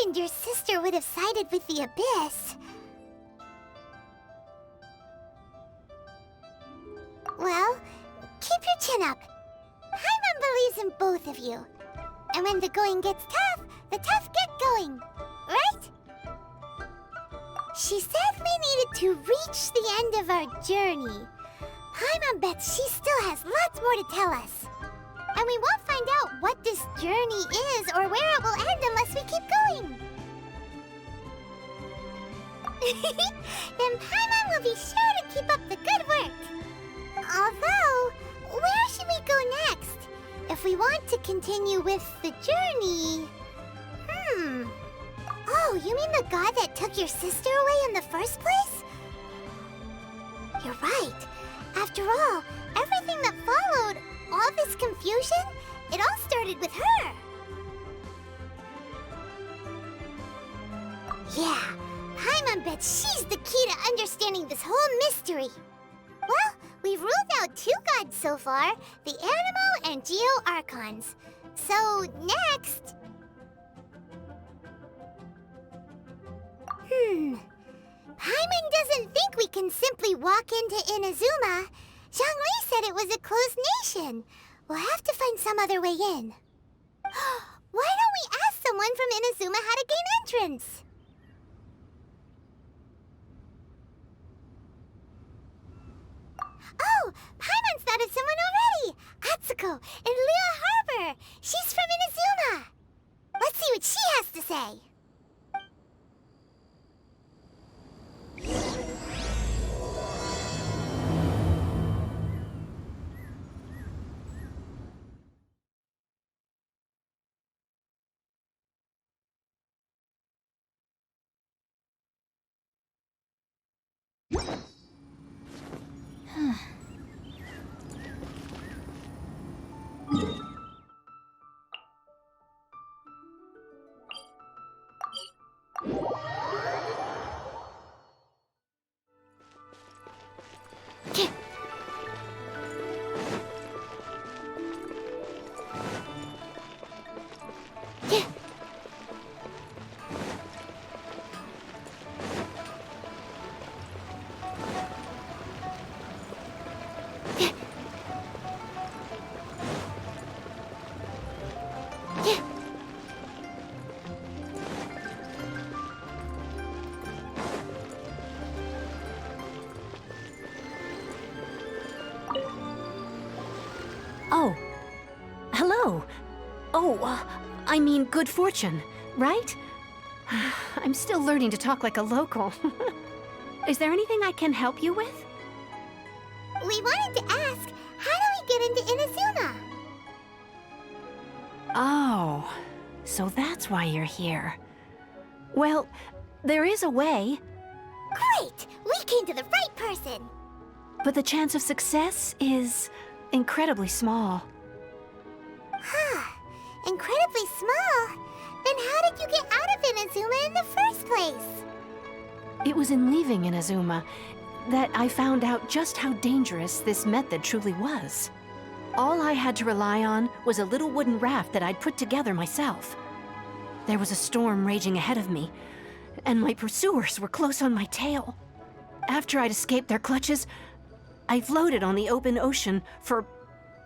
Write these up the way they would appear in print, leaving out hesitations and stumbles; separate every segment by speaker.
Speaker 1: imagined your sister would have sided with the Abyss. Well, keep your chin up. Paimon believes in both of you. And when the going gets tough, the tough get going. Right? She said we needed to reach the end of our journey. Paimon bets she still has lots more to tell us. And we won't find out what this journey is or where it will end unless we keep going. Then Paimon will be sure to keep up the good work. Although, where should we go next? If we want to continue with the journey... Oh, you mean the god that took your sister away in the first place? You're right. After all, everything that followed, all this confusion, it all started with her. Yeah, Paimon bets she's the key to understanding this whole mystery. Well, we've ruled out 2 gods so far, the Animo and Geo Archons. So, next... Paimon doesn't think we can simply walk into Inazuma. Zhongli said it was a closed nation. We'll have to find some other way in. Why don't we ask someone from Inazuma how to gain entrance? Oh, Paimon's thought of someone already! Atsuko, in Liyue Harbor! She's from Inazuma! Let's see what she has to say!
Speaker 2: Oh. Hello. Oh, I mean good fortune, right? I'm still learning to talk like a local. Is there anything I can help you with?
Speaker 1: We wanted to ask, how do we get into Inazuma?
Speaker 2: Oh, so that's why you're here. Well, there is a way.
Speaker 1: Great! We came to the right person!
Speaker 2: But the chance of success is incredibly small.
Speaker 1: Incredibly small? Then how did you get out of Inazuma in the first place?
Speaker 2: It was in leaving Inazuma that I found out just how dangerous this method truly was. All I had to rely on was a little wooden raft that I'd put together myself. There was a storm raging ahead of me, and my pursuers were close on my tail. After I'd escaped their clutches, I floated on the open ocean for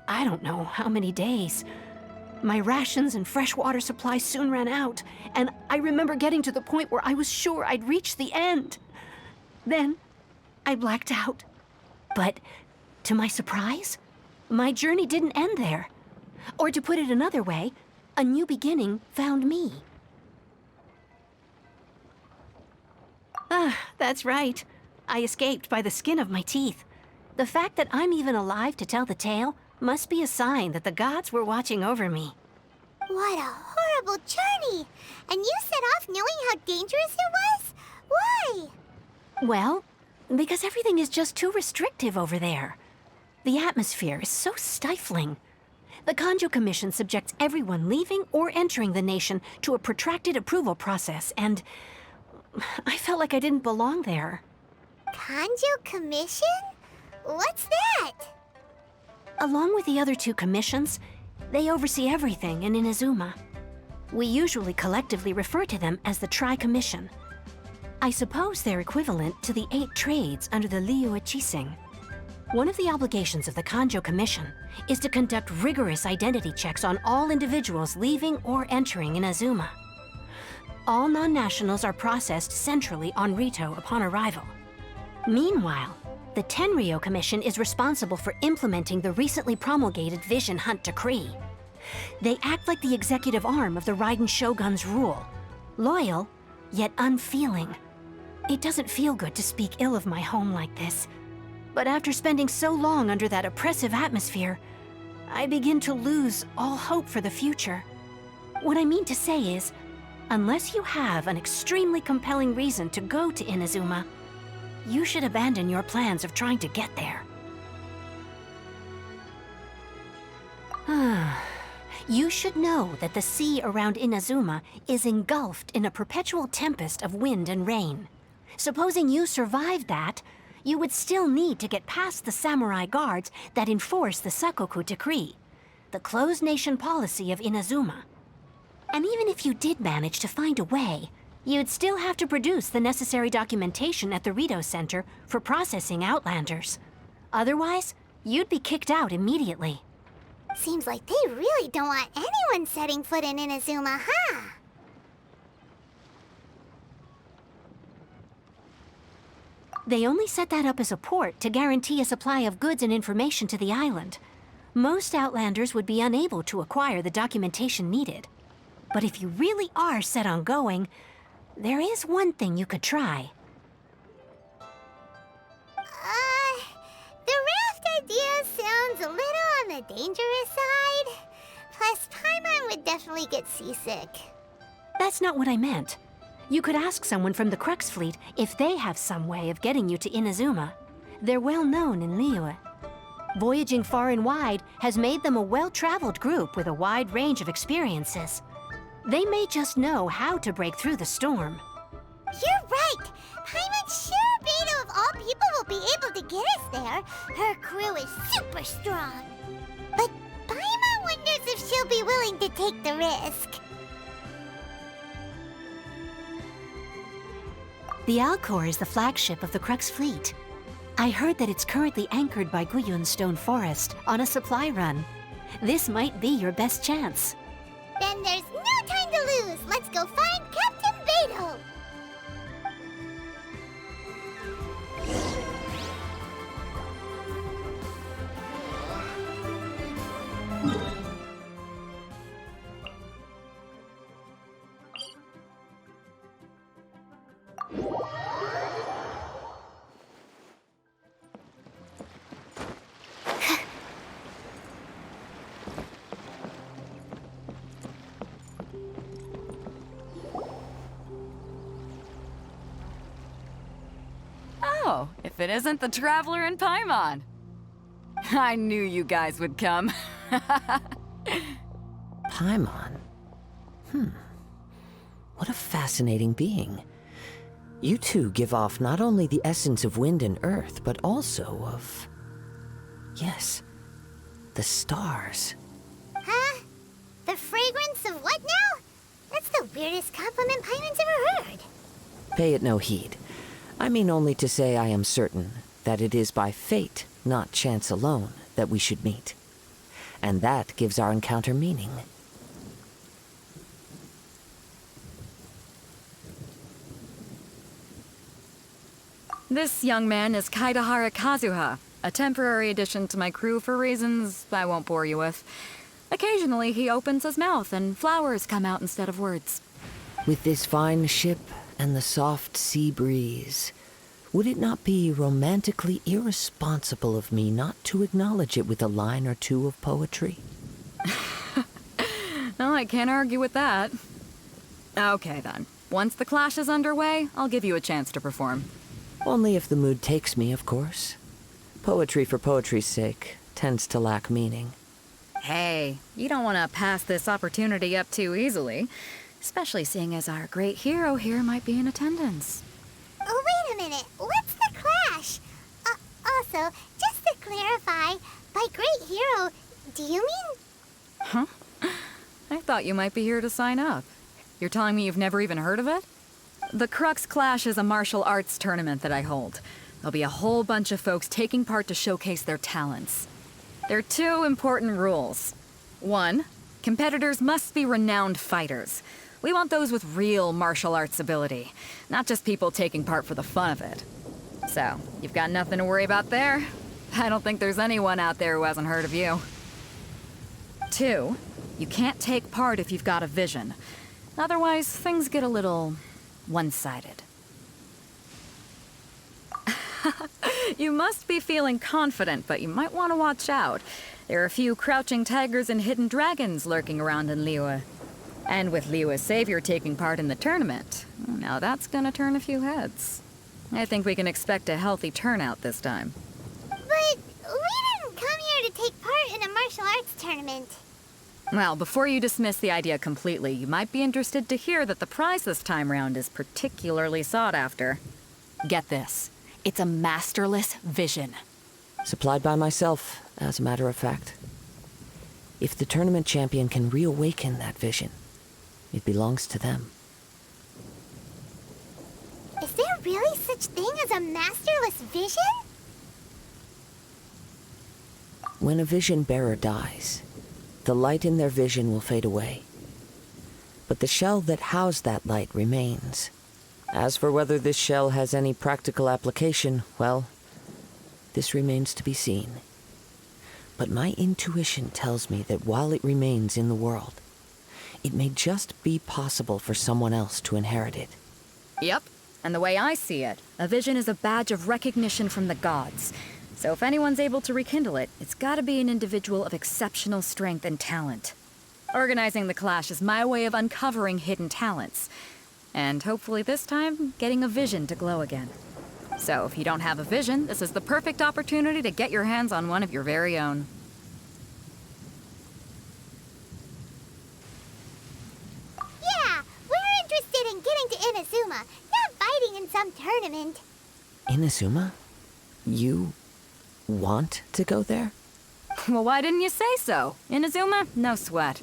Speaker 2: I don't know how many days. My rations and fresh water supply soon ran out, and I remember getting to the point where I was sure I'd reached the end. Then, I blacked out. But, to my surprise, my journey didn't end there. Or to put it another way, a new beginning found me. That's right. I escaped by the skin of my teeth. The fact that I'm even alive to tell the tale must be a sign that the gods were watching over me.
Speaker 1: What a horrible journey! And you set off knowing how dangerous it was? Why?
Speaker 2: Well, because everything is just too restrictive over there. The atmosphere is so stifling. The Kanjo Commission subjects everyone leaving or entering the nation to a protracted approval process, and I felt like I didn't belong there.
Speaker 1: Kanjo Commission? What's that?
Speaker 2: Along with the other 2 commissions, they oversee everything in Inazuma. We usually collectively refer to them as the Tri-Commission. I suppose they're equivalent to the 8 trades under the Liyue Qixing. One of the obligations of the Kanjo Commission is to conduct rigorous identity checks on all individuals leaving or entering Inazuma. All non-nationals are processed centrally on Rito upon arrival. Meanwhile, the Tenryo Commission is responsible for implementing the recently promulgated Vision Hunt Decree. They act like the executive arm of the Raiden Shogun's rule. Loyal, yet unfeeling. It doesn't feel good to speak ill of my home like this. But after spending so long under that oppressive atmosphere, I begin to lose all hope for the future. What I mean to say is, unless you have an extremely compelling reason to go to Inazuma, you should abandon your plans of trying to get there. You should know that the sea around Inazuma is engulfed in a perpetual tempest of wind and rain. Supposing you survived that, you would still need to get past the samurai guards that enforce the Sakoku Decree, the closed nation policy of Inazuma. And even if you did manage to find a way, you'd still have to produce the necessary documentation at the Rito Center for processing Outlanders. Otherwise, you'd be kicked out immediately.
Speaker 1: Seems like they really don't want anyone setting foot in Inazuma, huh?
Speaker 2: They only set that up as a port to guarantee a supply of goods and information to the island. Most Outlanders would be unable to acquire the documentation needed. But if you really are set on going, there is one thing you could try.
Speaker 1: The raft idea sounds a little on the dangerous side. Plus, Paimon would definitely get seasick.
Speaker 2: That's not what I meant. You could ask someone from the Crux fleet if they have some way of getting you to Inazuma. They're well known in Liyue. Voyaging far and wide has made them a well-traveled group with a wide range of experiences. They may just know how to break through the storm.
Speaker 1: You're right! Paimon sure Beto of all people will be able to get us there. Her crew is super strong. But Paimon wonders if she'll be willing to take the risk.
Speaker 2: The Alcor is the flagship of the Crux fleet. I heard that it's currently anchored by Guyun Stone Forest on a supply run. This might be your best chance.
Speaker 1: Then there's no time to lose. Let's go find Captain Beto.
Speaker 3: Oh, if it isn't the Traveler and Paimon. I knew you guys would come.
Speaker 4: Paimon? What a fascinating being. You two give off not only the essence of wind and earth, but also of... yes, the stars.
Speaker 1: Huh? The fragrance of what now? That's the weirdest compliment Paimon's ever heard.
Speaker 4: Pay it no heed. I mean only to say I am certain that it is by fate, not chance alone, that we should meet. And that gives our encounter meaning.
Speaker 3: This young man is Kaidahara Kazuha, a temporary addition to my crew for reasons I won't bore you with. Occasionally he opens his mouth and flowers come out instead of words.
Speaker 4: With this fine ship and the soft sea breeze, would it not be romantically irresponsible of me not to acknowledge it with a line or two of poetry?
Speaker 3: Well, I can't argue with that. Okay then. Once the clash is underway, I'll give you a chance to perform.
Speaker 4: Only if the mood takes me, of course. Poetry for poetry's sake tends to lack meaning.
Speaker 3: Hey, you don't want to pass this opportunity up too easily. Especially seeing as our great hero here might be in attendance.
Speaker 1: Oh, wait a minute. What's the clash? Also, just to clarify, by great hero, do you mean...
Speaker 3: Huh? I thought you might be here to sign up. You're telling me you've never even heard of it? The Crux Clash is a martial arts tournament that I hold. There'll be a whole bunch of folks taking part to showcase their talents. There are 2 important rules. 1, competitors must be renowned fighters. We want those with real martial arts ability, not just people taking part for the fun of it. So, you've got nothing to worry about there. I don't think there's anyone out there who hasn't heard of you. 2, you can't take part if you've got a vision. Otherwise, things get a little one-sided. You must be feeling confident, but you might want to watch out. There are a few crouching tigers and hidden dragons lurking around in Liyue. And with Liyue's savior taking part in the tournament, now that's gonna turn a few heads. I think we can expect a healthy turnout this time.
Speaker 1: But we didn't come here to take part in a martial arts tournament.
Speaker 3: Well, before you dismiss the idea completely, you might be interested to hear that the prize this time round is particularly sought after. Get this. It's a masterless vision.
Speaker 4: Supplied by myself, as a matter of fact. If the tournament champion can reawaken that vision, it belongs to them.
Speaker 1: Is there really such thing as a masterless vision?
Speaker 4: When a vision bearer dies, the light in their vision will fade away. But the shell that housed that light remains. As for whether this shell has any practical application, well, this remains to be seen. But my intuition tells me that while it remains in the world, it may just be possible for someone else to inherit it.
Speaker 3: Yep. And the way I see it, a vision is a badge of recognition from the gods. So if anyone's able to rekindle it, it's gotta be an individual of exceptional strength and talent. Organizing the clash is my way of uncovering hidden talents. And hopefully this time, getting a vision to glow again. So if you don't have a vision, this is the perfect opportunity to get your hands on one of your very own.
Speaker 1: Yeah, we're interested in getting to Inazuma, not fighting in some tournament.
Speaker 4: Inazuma? You want to go there?
Speaker 3: Well, why didn't you say so? Inazuma? No sweat.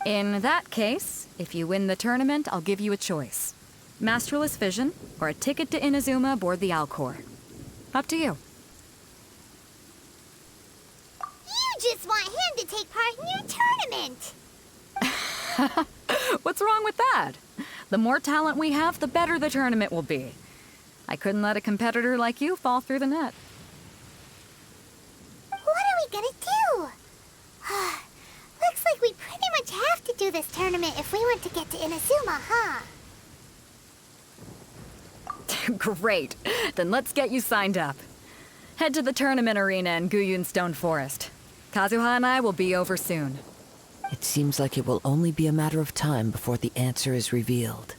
Speaker 3: In that case, if you win the tournament, I'll give you a choice. Masterless Vision, or a ticket to Inazuma aboard the Alcor. Up to you.
Speaker 1: You just want him to take part in your tournament.
Speaker 3: What's wrong with that? The more talent we have, the better the tournament will be. I couldn't let a competitor like you fall through the net.
Speaker 1: What are we gonna do? Looks like we pretty much have to do this tournament if we want to get to Inazuma, huh?
Speaker 3: Great. Then let's get you signed up. Head to the tournament arena in Guyun Stone Forest. Kazuha and I will be over soon.
Speaker 4: It seems like it will only be a matter of time before the answer is revealed.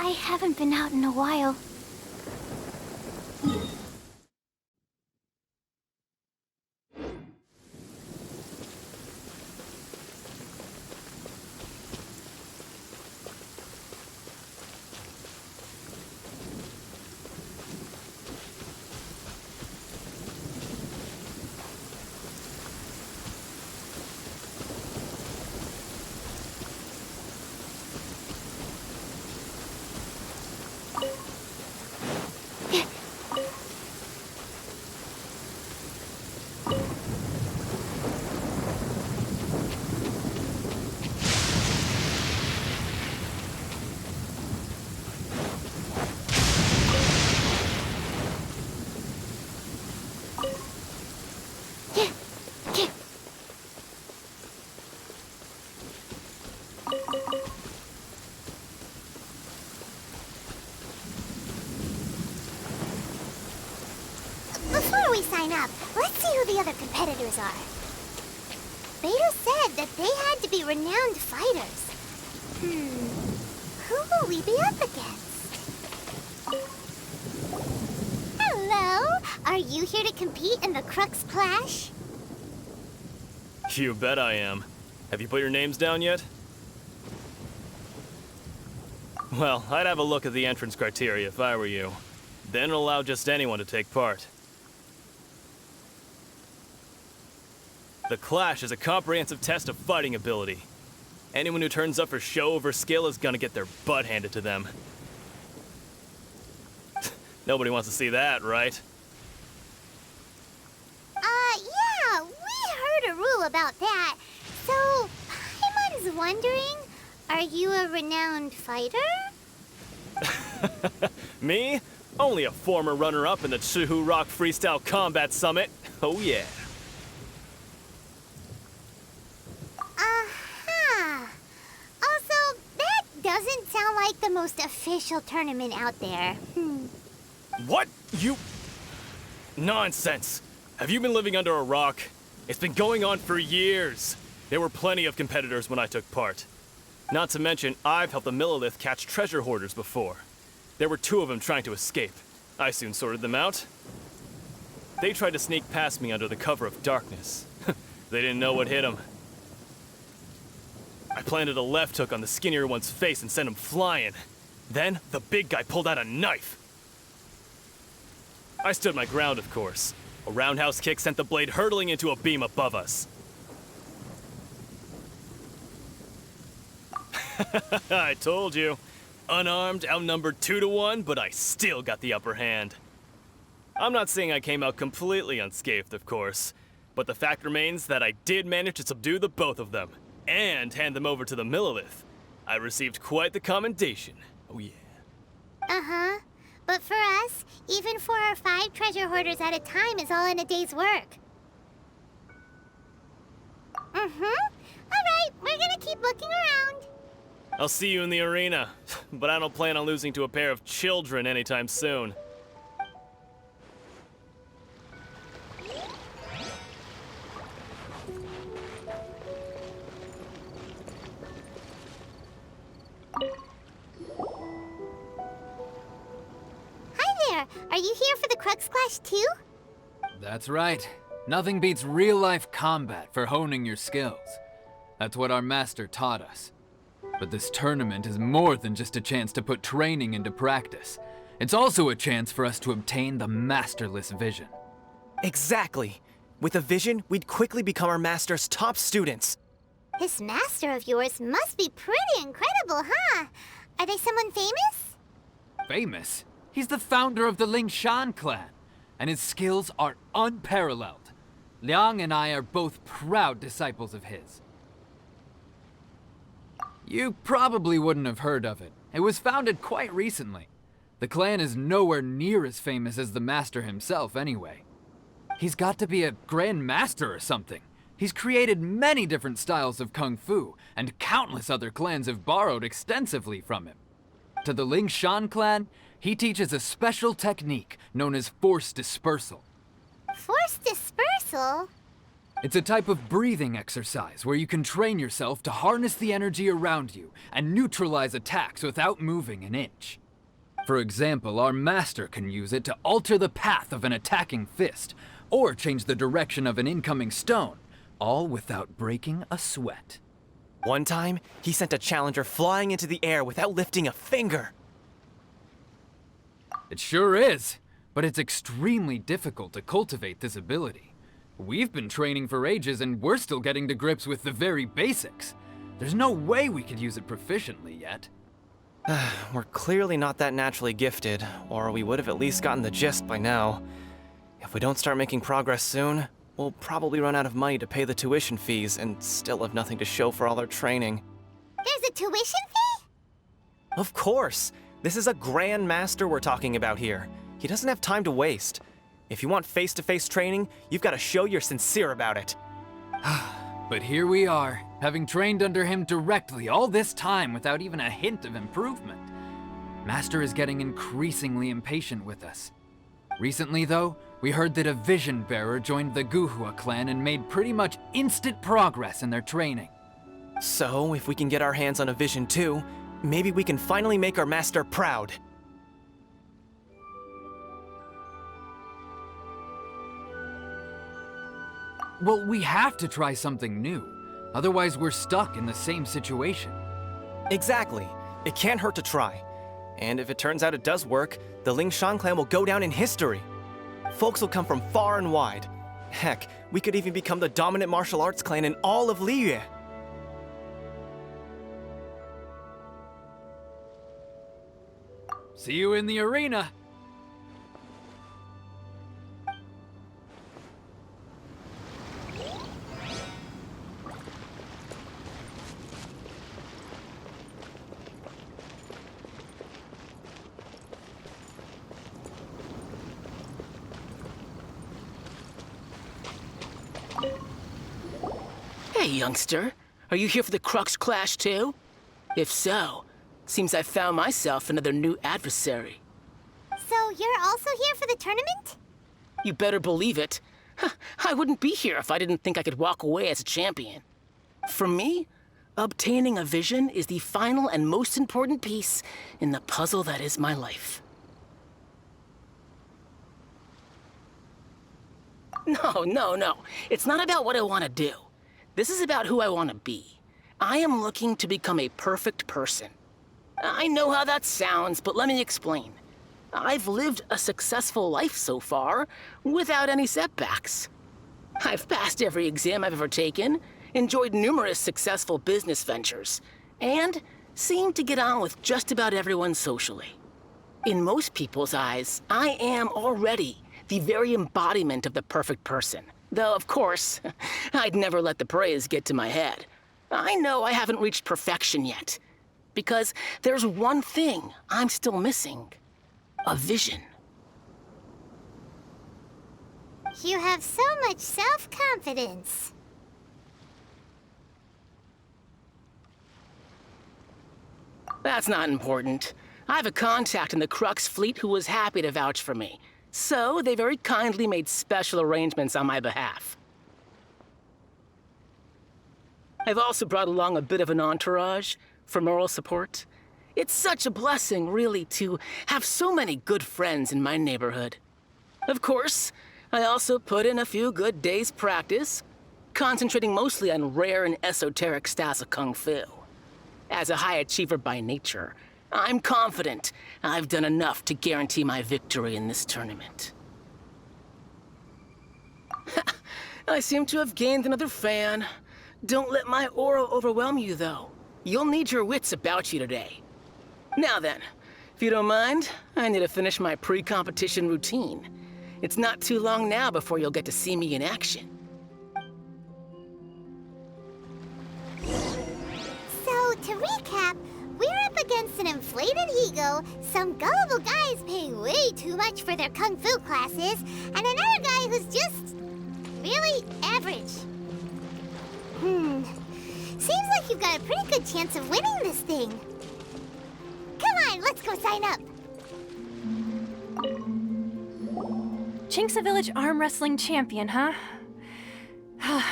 Speaker 1: I haven't been out in a while. Before we sign up, let's see who the other competitors are. Beta said that they had to be renowned fighters. Who will we be up against? So, are you here to compete in the Crux Clash?
Speaker 5: You bet I am. Have you put your names down yet? Well, I'd have a look at the entrance criteria if I were you. Then allow just anyone to take part. The Clash is a comprehensive test of fighting ability. Anyone who turns up for show over skill is gonna get their butt handed to them. Nobody wants to see that, right?
Speaker 1: Yeah, we heard a rule about that. So, Paimon's wondering, are you a renowned fighter?
Speaker 5: Me? Only a former runner-up in the Chihu Rock Freestyle Combat Summit. Oh yeah.
Speaker 1: Also, that doesn't sound like the most official tournament out there.
Speaker 5: What? You... Nonsense. Have you been living under a rock? It's been going on for years. There were plenty of competitors when I took part. Not to mention, I've helped the Millilith catch treasure hoarders before. There were 2 of them trying to escape. I soon sorted them out. They tried to sneak past me under the cover of darkness. They didn't know what hit them. I planted a left hook on the skinnier one's face and sent him flying. Then, the big guy pulled out a knife. I stood my ground, of course. A roundhouse kick sent the blade hurtling into a beam above us. I told you. Unarmed, outnumbered 2 to 1, but I still got the upper hand. I'm not saying I came out completely unscathed, of course, but the fact remains that I did manage to subdue the both of them, and hand them over to the Millilith. I received quite the commendation. Oh yeah.
Speaker 1: Uh-huh. But for us, even 4 or 5 treasure hoarders at a time is all in a day's work. Alright, we're gonna keep looking around.
Speaker 5: I'll see you in the arena, but I don't plan on losing to a pair of children anytime soon.
Speaker 1: Hi there, are you here for the Crux Clash too?
Speaker 6: That's right. Nothing beats real-life combat for honing your skills. That's what our master taught us. But this tournament is more than just a chance to put training into practice. It's also a chance for us to obtain the masterless vision.
Speaker 7: Exactly. With a vision, we'd quickly become our master's top students.
Speaker 1: This master of yours must be pretty incredible, huh? Are they someone famous?
Speaker 6: Famous? He's the founder of the Lingshan clan, and his skills are unparalleled. Liang and I are both proud disciples of his. You probably wouldn't have heard of it. It was founded quite recently. The clan is nowhere near as famous as the master himself anyway. He's got to be a grand master or something. He's created many different styles of kung fu, and countless other clans have borrowed extensively from him. To the Lingshan clan, he teaches a special technique known as force dispersal.
Speaker 1: Force dispersal?
Speaker 6: It's a type of breathing exercise where you can train yourself to harness the energy around you and neutralize attacks without moving an inch. For example, our master can use it to alter the path of an attacking fist, or change the direction of an incoming stone, all without breaking a sweat.
Speaker 7: One time, he sent a challenger flying into the air without lifting a finger.
Speaker 6: It sure is, but it's extremely difficult to cultivate this ability. We've been training for ages and we're still getting to grips with the very basics. There's no way we could use it proficiently yet.
Speaker 7: We're clearly not that naturally gifted, or we would have at least gotten the gist by now. If we don't start making progress soon, we'll probably run out of money to pay the tuition fees and still have nothing to show for all our training.
Speaker 1: There's a tuition fee?
Speaker 7: Of course! This is a Grand Master we're talking about here. He doesn't have time to waste. If you want face-to-face training, you've got to show you're sincere about it.
Speaker 6: But here we are, having trained under him directly all this time without even a hint of improvement. Master is getting increasingly impatient with us. Recently, though, we heard that a vision bearer joined the Guhua clan and made pretty much instant progress in their training.
Speaker 7: So, if we can get our hands on a vision too, maybe we can finally make our master proud.
Speaker 6: Well, we have to try something new. Otherwise, we're stuck in the same situation.
Speaker 7: Exactly. It can't hurt to try. And if it turns out it does work, the Lingshan clan will go down in history. Folks will come from far and wide. Heck, we could even become the dominant martial arts clan in all of Liyue.
Speaker 6: See you in the arena.
Speaker 8: Hey, youngster. Are you here for the Crux Clash, too? If so, seems I found myself another new adversary.
Speaker 1: So you're also here for the tournament?
Speaker 8: You better believe it. I wouldn't be here if I didn't think I could walk away as a champion. For me, obtaining a vision is the final and most important piece in the puzzle that is my life. No. It's not about what I want to do. This is about who I want to be. I am looking to become a perfect person. I know how that sounds, but let me explain. I've lived a successful life so far, without any setbacks. I've passed every exam I've ever taken, enjoyed numerous successful business ventures, and seem to get on with just about everyone socially. In most people's eyes, I am already the very embodiment of the perfect person. Though, of course, I'd never let the praise get to my head. I know I haven't reached perfection yet, because there's one thing I'm still missing. A vision.
Speaker 1: You have so much self-confidence.
Speaker 8: That's not important. I have a contact in the Crux fleet who was happy to vouch for me. So they very kindly made special arrangements on my behalf. I've also brought along a bit of an entourage for moral support. It's such a blessing, really, to have so many good friends in my neighborhood. Of course, I also put in a few good days' practice, concentrating mostly on rare and esoteric styles of Kung Fu. As a high achiever by nature, I'm confident I've done enough to guarantee my victory in this tournament. I seem to have gained another fan. Don't let my aura overwhelm you, though. You'll need your wits about you today. Now then, if you don't mind, I need to finish my pre-competition routine. It's not too long now before you'll get to see me in action.
Speaker 1: So, to recap, we're up against an inflated ego, some gullible guys paying way too much for their kung fu classes, and another guy who's just really average. Seems like you've got a pretty good chance of winning this thing. Come on, let's go sign up.
Speaker 2: Chinksa Village Arm Wrestling Champion, huh?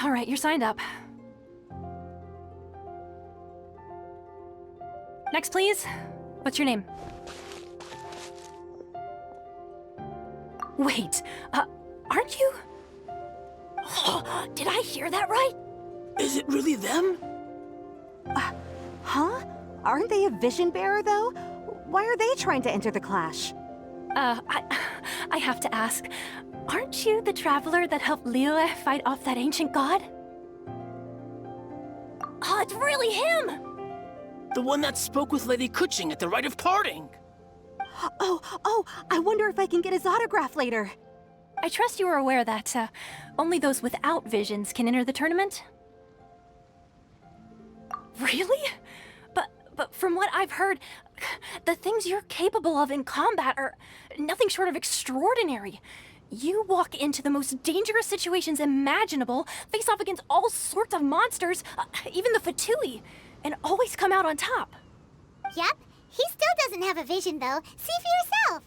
Speaker 2: All right, you're signed up. Next, please. What's your name? Wait, aren't you? Did I hear that right?
Speaker 8: Is it really them?
Speaker 9: Huh? Aren't they a vision bearer, though? Why are they trying to enter the clash?
Speaker 2: I have to ask, aren't you the traveler that helped Liyue fight off that ancient god? Oh, it's really him!
Speaker 8: The one that spoke with Lady Kuching at the rite of parting.
Speaker 9: Oh, I wonder if I can get his autograph later.
Speaker 2: I trust you are aware that only those without visions can enter the tournament? Really? But from what I've heard, the things you're capable of in combat are nothing short of extraordinary. You walk into the most dangerous situations imaginable, face off against all sorts of monsters, even the Fatui, and always come out on top.
Speaker 1: Yep, he still doesn't have a vision, though. See for yourself.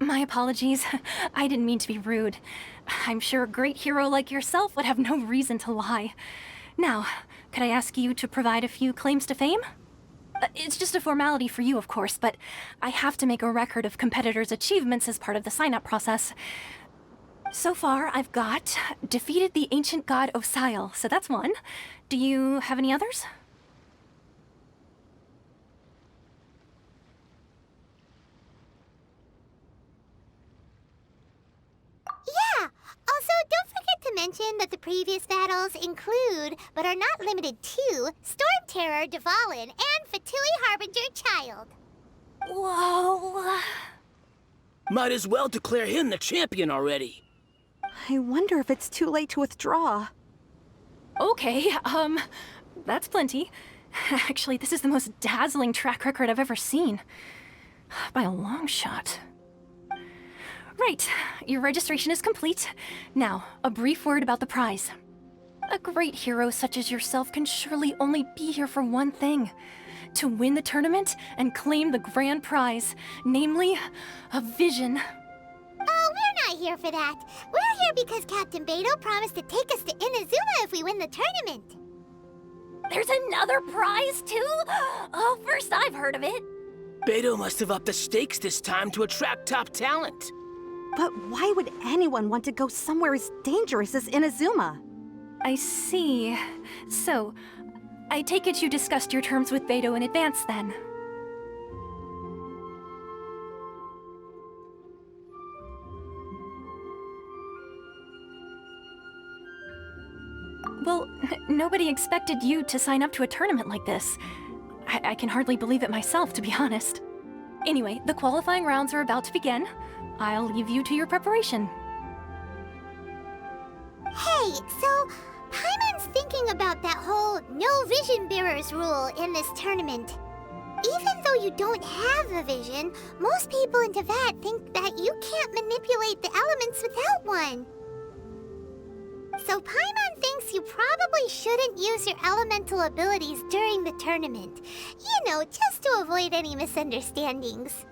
Speaker 2: My apologies. I didn't mean to be rude. I'm sure a great hero like yourself would have no reason to lie. Now, could I ask you to provide a few claims to fame? It's just a formality for you, of course, but I have to make a record of competitors' achievements as part of the sign-up process. So far, I've got defeated the ancient god Osile, so that's one. Do you have any others?
Speaker 1: Yeah! Also, don't forget to mention that the previous battles include, but are not limited to, Storm Terror, Dvalin, and Fatui Harbinger Child.
Speaker 2: Whoa!
Speaker 8: Might as well declare him the champion already.
Speaker 9: I wonder if it's too late to withdraw.
Speaker 2: Okay, that's plenty. Actually, this is the most dazzling track record I've ever seen. By a long shot. Right, your registration is complete. Now, a brief word about the prize. A great hero such as yourself can surely only be here for one thing. To win the tournament and claim the grand prize, namely, a vision.
Speaker 1: Oh, we're not here for that. We're here because Captain Beto promised to take us to Inazuma if we win the tournament.
Speaker 2: There's another prize, too? Oh, first I've heard of it.
Speaker 8: Beto must have upped the stakes this time to attract top talent.
Speaker 9: But why would anyone want to go somewhere as dangerous as Inazuma?
Speaker 2: I see. So, I take it you discussed your terms with Beto in advance, then? Well, nobody expected you to sign up to a tournament like this. I can hardly believe it myself, to be honest. Anyway, the qualifying rounds are about to begin. I'll leave you to your preparation.
Speaker 1: Hey, so Paimon's thinking about that whole no vision bearers rule in this tournament. Even though you don't have a vision, most people in Teyvat think that you can't manipulate the elements without one. So Paimon thinks you probably shouldn't use your elemental abilities during the tournament. You know, just to avoid any misunderstandings.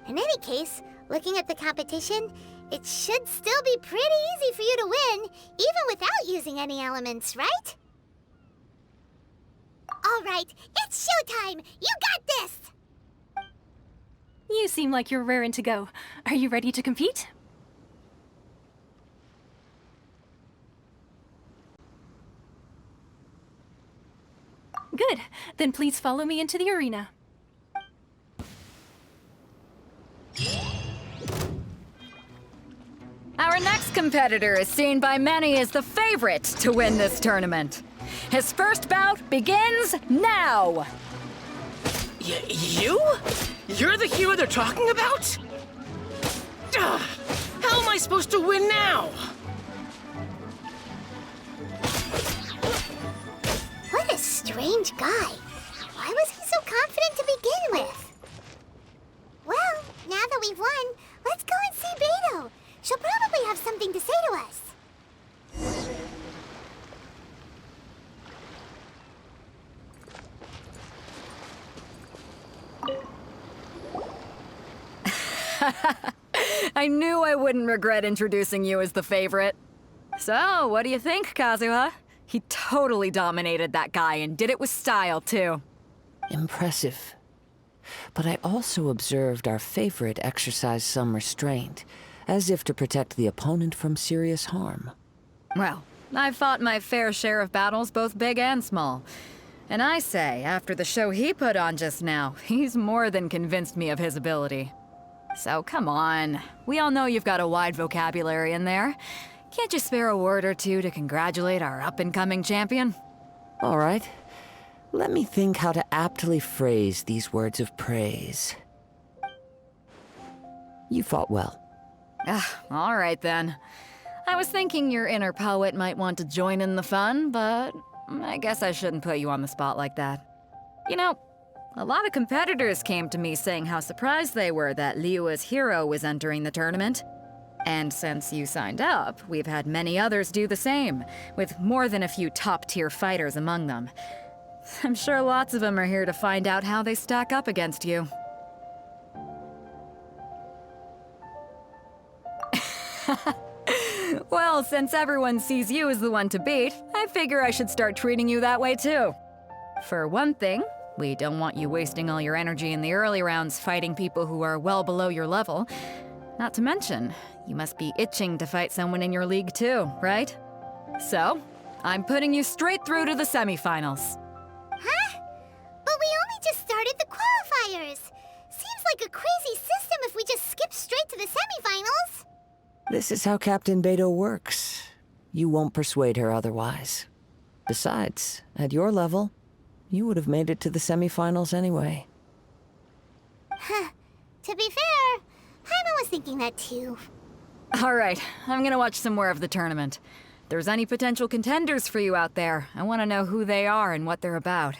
Speaker 1: In any case, looking at the competition, it should still be pretty easy for you to win, even without using any elements, right? All right, it's showtime! You got this!
Speaker 2: You seem like you're raring to go. Are you ready to compete? Good. Then please follow me into the arena.
Speaker 3: Our next competitor is seen by many as the favorite to win this tournament. His first bout begins now!
Speaker 8: You? You're the hero they're talking about? Ugh, how am I supposed to win now?
Speaker 1: What a strange guy. Why was he so confident to begin with? Well, now that we've won, let's go and see Beto. She'll probably have something to say to us.
Speaker 3: I knew I wouldn't regret introducing you as the favorite. So, what do you think, Kazuha? He totally dominated that guy and did it with style, too.
Speaker 4: Impressive. But I also observed our favorite exercise some restraint, as if to protect the opponent from serious harm.
Speaker 3: Well, I've fought my fair share of battles, both big and small. And I say, after the show he put on just now, he's more than convinced me of his ability. So come on, we all know you've got a wide vocabulary in there. Can't you spare a word or two to congratulate our up-and-coming champion?
Speaker 4: All right. Let me think how to aptly phrase these words of praise. You fought well.
Speaker 3: All right then. I was thinking your inner poet might want to join in the fun, but I guess I shouldn't put you on the spot like that. You know, a lot of competitors came to me saying how surprised they were that Liyue's hero was entering the tournament. And since you signed up, we've had many others do the same, with more than a few top-tier fighters among them. I'm sure lots of them are here to find out how they stack up against you. Well, since everyone sees you as the one to beat, I figure I should start treating you that way too. For one thing, we don't want you wasting all your energy in the early rounds fighting people who are well below your level. Not to mention, you must be itching to fight someone in your league too, right? So, I'm putting you straight through to the semifinals.
Speaker 1: Huh? But we only just started the qualifiers. Seems like a crazy system if we just skip straight to the semifinals.
Speaker 4: This is how Captain Beto works. You won't persuade her otherwise. Besides, at your level, you would have made it to the semifinals anyway.
Speaker 1: Huh. To be fair, Paimon was thinking that too.
Speaker 3: Alright, I'm gonna watch some more of the tournament. If there's any potential contenders for you out there, I want to know who they are and what they're about.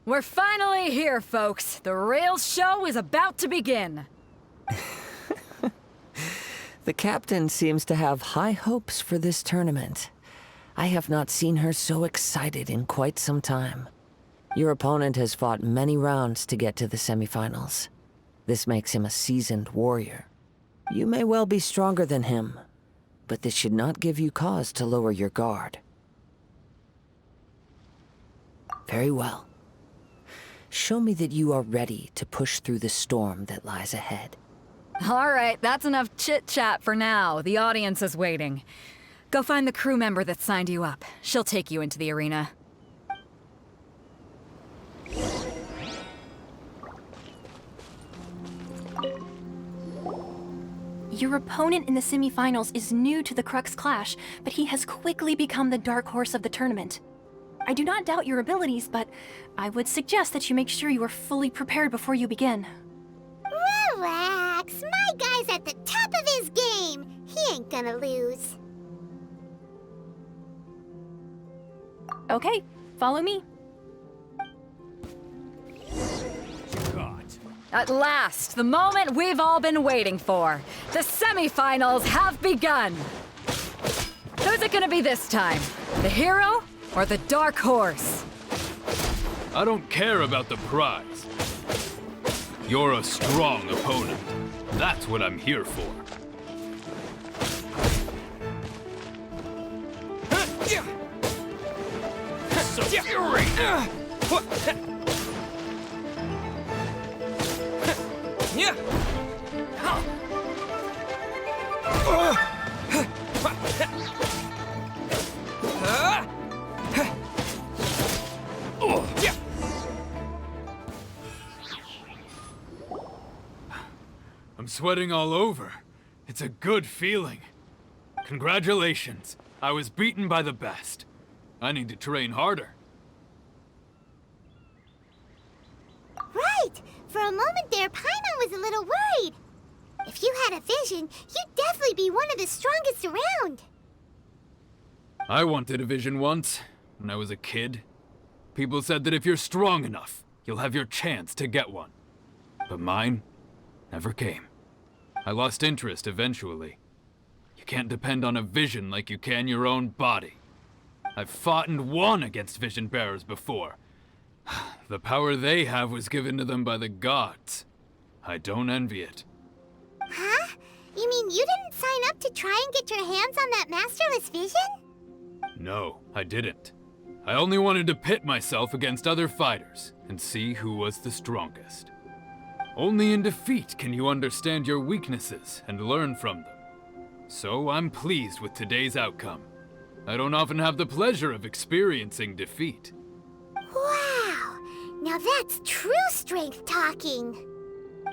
Speaker 3: We're finally here, folks. The real show is about to begin.
Speaker 4: The captain seems to have high hopes for this tournament. I have not seen her so excited in quite some time. Your opponent has fought many rounds to get to the semifinals. This makes him a seasoned warrior. You may well be stronger than him, but this should not give you cause to lower your guard. Very well. Show me that you are ready to push through the storm that lies ahead.
Speaker 3: Alright, that's enough chit-chat for now. The audience is waiting. Go find the crew member that signed you up. She'll take you into the arena.
Speaker 10: Your opponent in the semifinals is new to the Crux Clash, but he has quickly become the dark horse of the tournament. I do not doubt your abilities, but I would suggest that you make sure you are fully prepared before you begin.
Speaker 1: Relax. My guy's at the top of his game. He ain't gonna lose.
Speaker 10: Okay, follow me.
Speaker 3: At last, the moment we've all been waiting for. The semifinals have begun. Who's it gonna be this time? The hero or the dark horse?
Speaker 6: I don't care about the prize. You're a strong opponent. That's what I'm here for. So fury! I'm sweating all over. It's a good feeling. Congratulations. I was beaten by the best. I need to train harder.
Speaker 1: Right. For a moment there, Paimon was a little worried. If you had a vision, you'd definitely be one of the strongest around.
Speaker 6: I wanted a vision once, when I was a kid. People said that if you're strong enough, you'll have your chance to get one. But mine never came. I lost interest eventually. You can't depend on a vision like you can your own body. I've fought and won against vision bearers before. The power they have was given to them by the gods. I don't envy it.
Speaker 1: Huh? You mean you didn't sign up to try and get your hands on that masterless vision?
Speaker 6: No, I didn't. I only wanted to pit myself against other fighters and see who was the strongest. Only in defeat can you understand your weaknesses and learn from them. So I'm pleased with today's outcome. I don't often have the pleasure of experiencing defeat.
Speaker 1: Wow! Now that's true strength talking.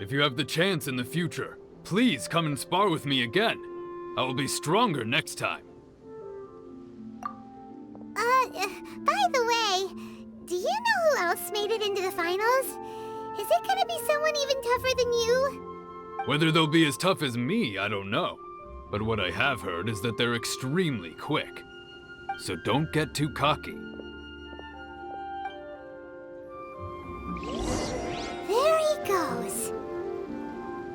Speaker 6: If you have the chance in the future, please come and spar with me again. I will be stronger next time.
Speaker 1: By the way, do you know who else made it into the finals? Is it gonna be someone even tougher than you?
Speaker 6: Whether they'll be as tough as me, I don't know. But what I have heard is that they're extremely quick. So don't get too cocky.
Speaker 1: There he goes.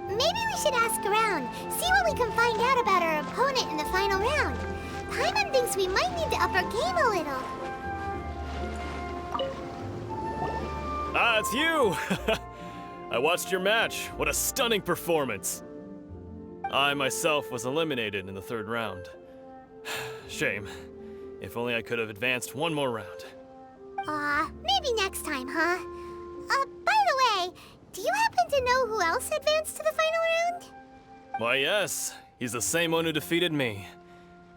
Speaker 1: Maybe we should ask around, see what we can find out about our opponent in the final round. Paimon thinks we might need to up our game a little.
Speaker 5: Ah, it's you! I watched your match. What a stunning performance. I myself was eliminated in the third round. Shame. If only I could have advanced one more round.
Speaker 1: Maybe next time, huh? By the do you happen to know who else advanced to the final round?
Speaker 5: Why, yes. He's the same one who defeated me.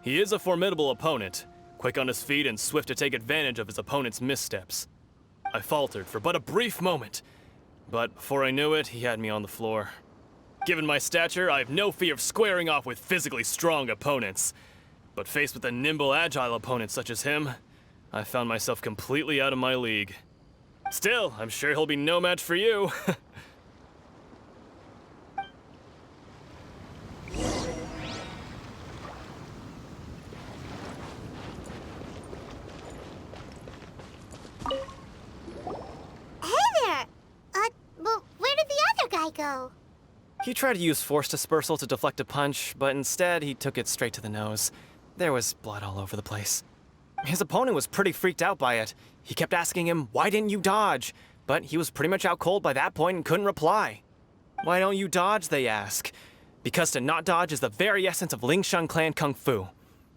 Speaker 5: He is a formidable opponent, quick on his feet and swift to take advantage of his opponent's missteps. I faltered for but a brief moment, but before I knew it, he had me on the floor. Given my stature, I have no fear of squaring off with physically strong opponents. But faced with a nimble, agile opponent such as him, I found myself completely out of my league. Still, I'm sure he'll be no match for you.
Speaker 1: Well, where did the other guy go?
Speaker 7: He tried to use force dispersal to deflect a punch, but instead he took it straight to the nose. There was blood all over the place. His opponent was pretty freaked out by it. He kept asking him, "Why didn't you dodge?" But he was pretty much out cold by that point and couldn't reply. "Why don't you dodge?" they ask. Because to not dodge is the very essence of Lingshan clan kung fu.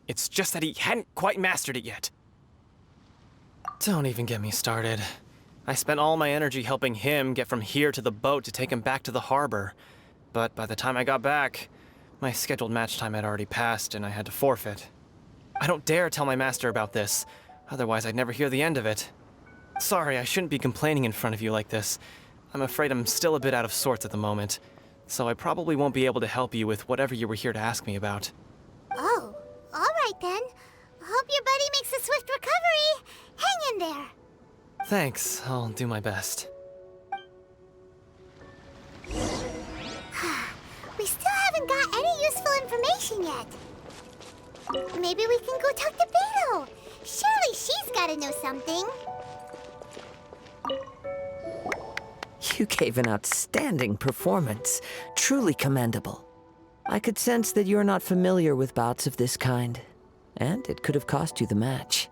Speaker 7: It's just that he hadn't quite mastered it yet. Don't even get me started. I spent all my energy helping him get from here to the boat to take him back to the harbor. But by the time I got back, my scheduled match time had already passed and I had to forfeit. I don't dare tell my master about this, otherwise I'd never hear the end of it. Sorry, I shouldn't be complaining in front of you like this. I'm afraid I'm still a bit out of sorts at the moment, so I probably won't be able to help you with whatever you were here to ask me about.
Speaker 1: Oh, all right then. Hope your buddy makes a swift recovery. Hang in there.
Speaker 7: Thanks, I'll do my best.
Speaker 1: We still haven't got any useful information yet. Maybe we can go talk to Beto. Surely she's gotta know something.
Speaker 4: You gave an outstanding performance. Truly commendable. I could sense that you're not familiar with bouts of this kind, and it could have cost you the match.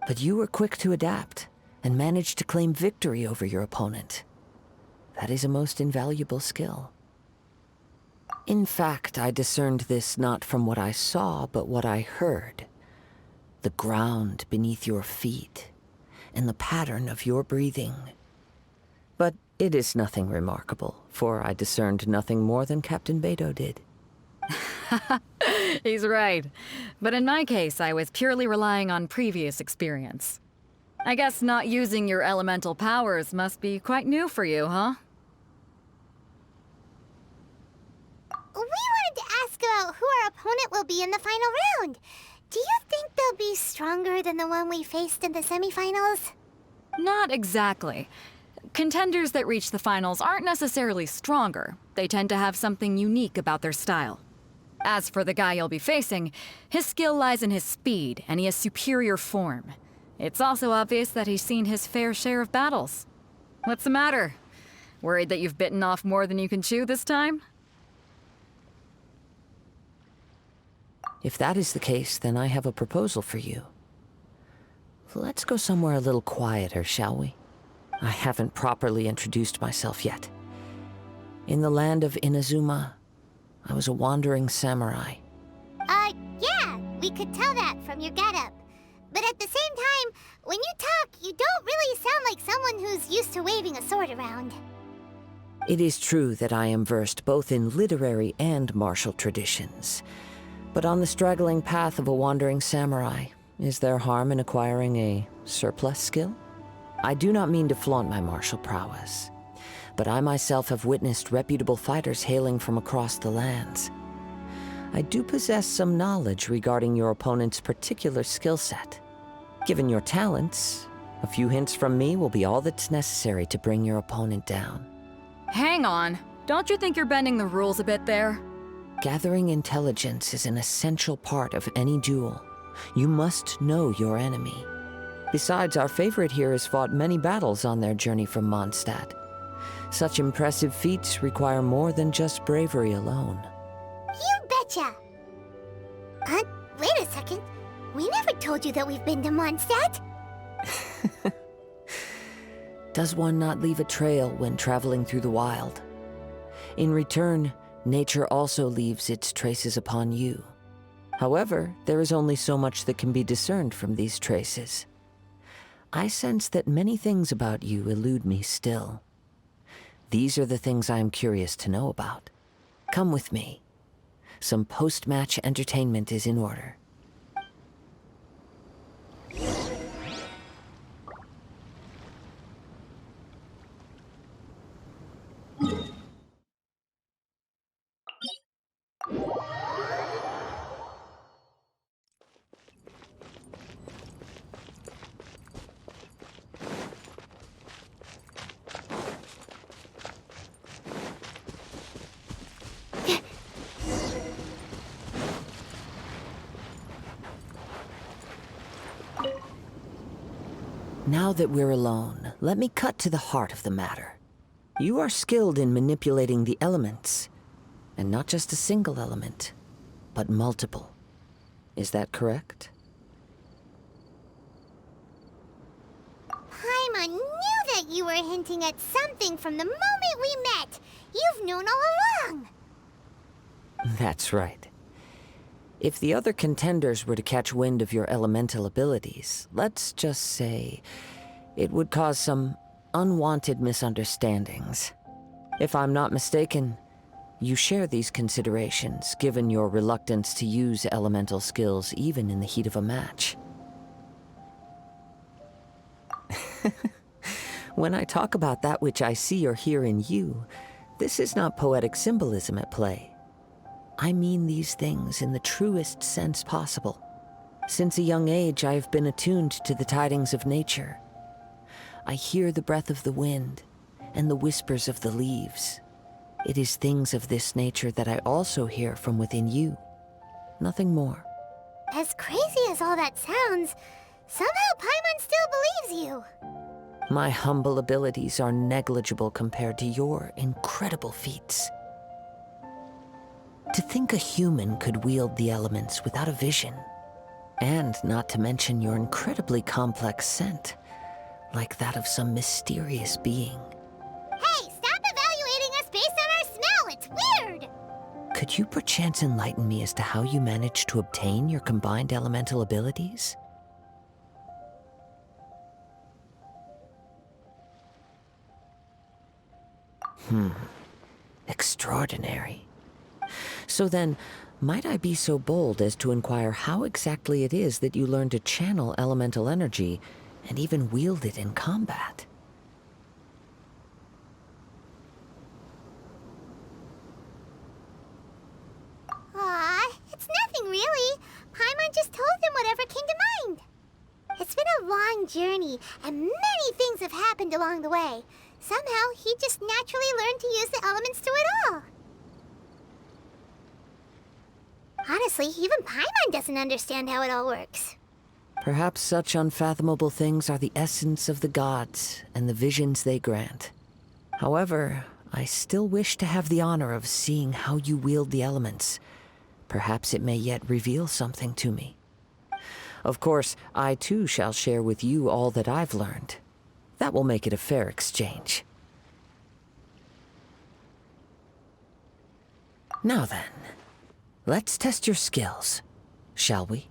Speaker 4: But you were quick to adapt, and managed to claim victory over your opponent. That is a most invaluable skill. In fact, I discerned this not from what I saw, but what I heard. The ground beneath your feet, and the pattern of your breathing. But it is nothing remarkable, for I discerned nothing more than Captain Beto did.
Speaker 3: He's right. But in my case, I was purely relying on previous experience. I guess not using your elemental powers must be quite new for you, huh?
Speaker 1: We wanted to ask about who our opponent will be in the final round. Do you think they'll be stronger than the one we faced in the semifinals?
Speaker 3: Not exactly. Contenders that reach the finals aren't necessarily stronger. They tend to have something unique about their style. As for the guy you'll be facing, his skill lies in his speed, and he has superior form. It's also obvious that he's seen his fair share of battles. What's the matter? Worried that you've bitten off more than you can chew this time?
Speaker 4: If that is the case, then I have a proposal for you. Let's go somewhere a little quieter, shall we? I haven't properly introduced myself yet. In the land of Inazuma, I was a wandering samurai.
Speaker 1: Yeah, we could tell that from your getup. But at the same time, when you talk, you don't really sound like someone who's used to waving a sword around.
Speaker 4: It is true that I am versed both in literary and martial traditions. But on the straggling path of a wandering samurai, is there harm in acquiring a surplus skill? I do not mean to flaunt my martial prowess, but I myself have witnessed reputable fighters hailing from across the lands. I do possess some knowledge regarding your opponent's particular skill set. Given your talents, a few hints from me will be all that's necessary to bring your opponent down.
Speaker 3: Hang on. Don't you think you're bending the rules a bit there?
Speaker 4: Gathering intelligence is an essential part of any duel. You must know your enemy. Besides, our favorite here has fought many battles on their journey from Mondstadt. Such impressive feats require more than just bravery alone.
Speaker 1: You betcha! Wait a second. We never told you that we've been to Mondstadt.
Speaker 4: Does one not leave a trail when traveling through the wild? In return, nature also leaves its traces upon you. However, there is only so much that can be discerned from these traces. I sense that many things about you elude me still. These are the things I am curious to know about. Come with me. Some post-match entertainment is in order. Now that we're alone, let me cut to the heart of the matter. You are skilled in manipulating the elements, and not just a single element, but multiple. Is that correct?
Speaker 1: Paimon knew that you were hinting at something from the moment we met. You've known all along.
Speaker 4: That's right. If the other contenders were to catch wind of your elemental abilities, let's just say it would cause some unwanted misunderstandings. If I'm not mistaken, you share these considerations, given your reluctance to use elemental skills even in the heat of a match. When I talk about that which I see or hear in you, this is not poetic symbolism at play. I mean these things in the truest sense possible. Since a young age, I have been attuned to the tidings of nature. I hear the breath of the wind and the whispers of the leaves. It is things of this nature that I also hear from within you. Nothing more.
Speaker 1: As crazy as all that sounds, somehow Paimon still believes you.
Speaker 4: My humble abilities are negligible compared to your incredible feats. To think a human could wield the elements without a vision, and not to mention your incredibly complex scent, like that of some mysterious being.
Speaker 1: Hey, stop evaluating us based on our smell! It's weird!
Speaker 4: Could you perchance enlighten me as to how you managed to obtain your combined elemental abilities? Extraordinary. So then, might I be so bold as to inquire how exactly it is that you learn to channel elemental energy and even wield it in combat?
Speaker 1: Aw, it's nothing really. Paimon just told him whatever came to mind. It's been a long journey, and many things have happened along the way. Somehow, he just naturally learned to use the elements through it all. Honestly, even Paimon doesn't understand how it all works.
Speaker 4: Perhaps such unfathomable things are the essence of the gods and the visions they grant. However, I still wish to have the honor of seeing how you wield the elements. Perhaps it may yet reveal something to me. Of course, I too shall share with you all that I've learned. That will make it a fair exchange. Now then, let's test your skills, shall we?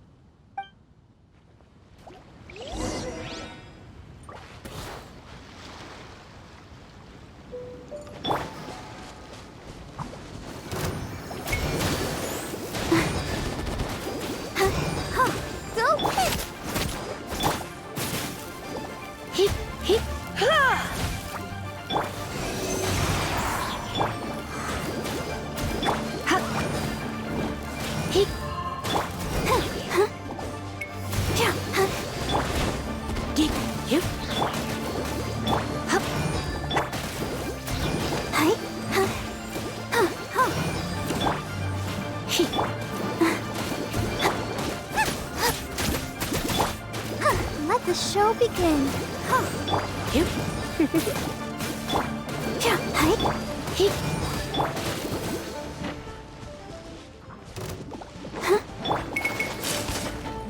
Speaker 1: Let the show begin.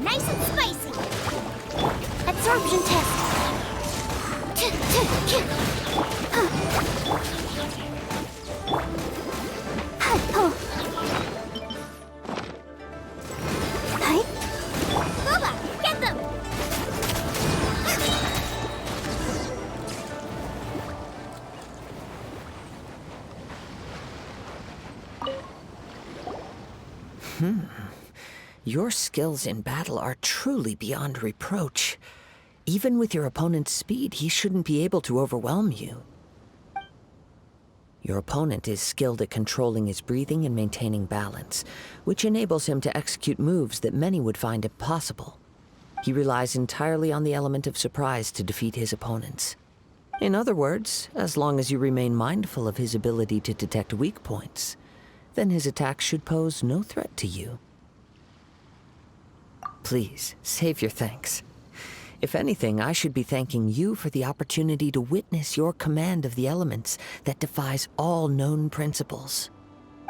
Speaker 1: Nice and spicy. Absorption test. Boba, get them!
Speaker 4: Your skills in battle are truly beyond reproach. Even with your opponent's speed, he shouldn't be able to overwhelm you. Your opponent is skilled at controlling his breathing and maintaining balance, which enables him to execute moves that many would find impossible. He relies entirely on the element of surprise to defeat his opponents. In other words, as long as you remain mindful of his ability to detect weak points, then his attacks should pose no threat to you. Please, save your thanks. If anything, I should be thanking you for the opportunity to witness your command of the elements that defies all known principles.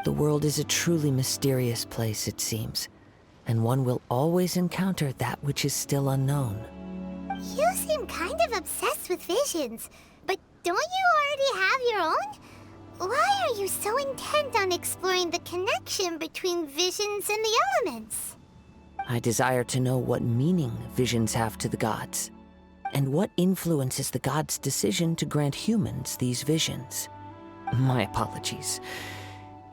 Speaker 4: The world is a truly mysterious place, it seems, and one will always encounter that which is still unknown.
Speaker 1: You seem kind of obsessed with visions, but don't you already have your own? Why are you so intent on exploring the connection between visions and the elements?
Speaker 4: I desire to know what meaning visions have to the gods, and what influences the gods' decision to grant humans these visions. My apologies.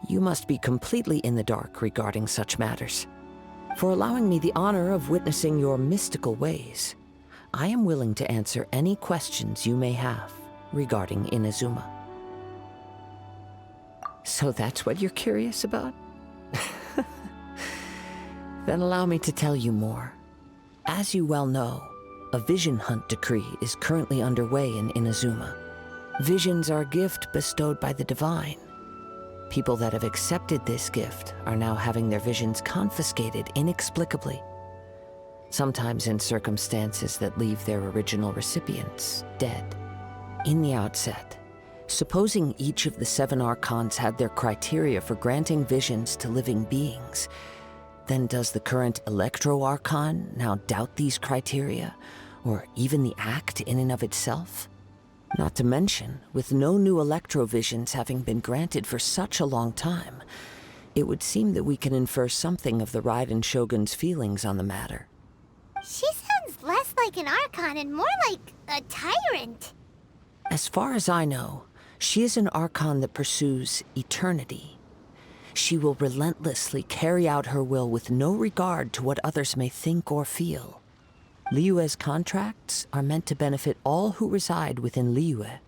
Speaker 4: You must be completely in the dark regarding such matters. For allowing me the honor of witnessing your mystical ways, I am willing to answer any questions you may have regarding Inazuma. So that's what you're curious about? Then allow me to tell you more. As you well know, a vision hunt decree is currently underway in Inazuma. Visions are a gift bestowed by the divine. People that have accepted this gift are now having their visions confiscated inexplicably, sometimes in circumstances that leave their original recipients dead. In the outset, supposing each of the 7 Archons had their criteria for granting visions to living beings, then does the current Electro-Archon now doubt these criteria, or even the act in and of itself? Not to mention, with no new Electro-Visions having been granted for such a long time, it would seem that we can infer something of the Raiden Shogun's feelings on the matter.
Speaker 1: She sounds less like an Archon and more like a tyrant.
Speaker 4: As far as I know, she is an Archon that pursues eternity. She will relentlessly carry out her will with no regard to what others may think or feel. Liyue's contracts are meant to benefit all who reside within Liyue.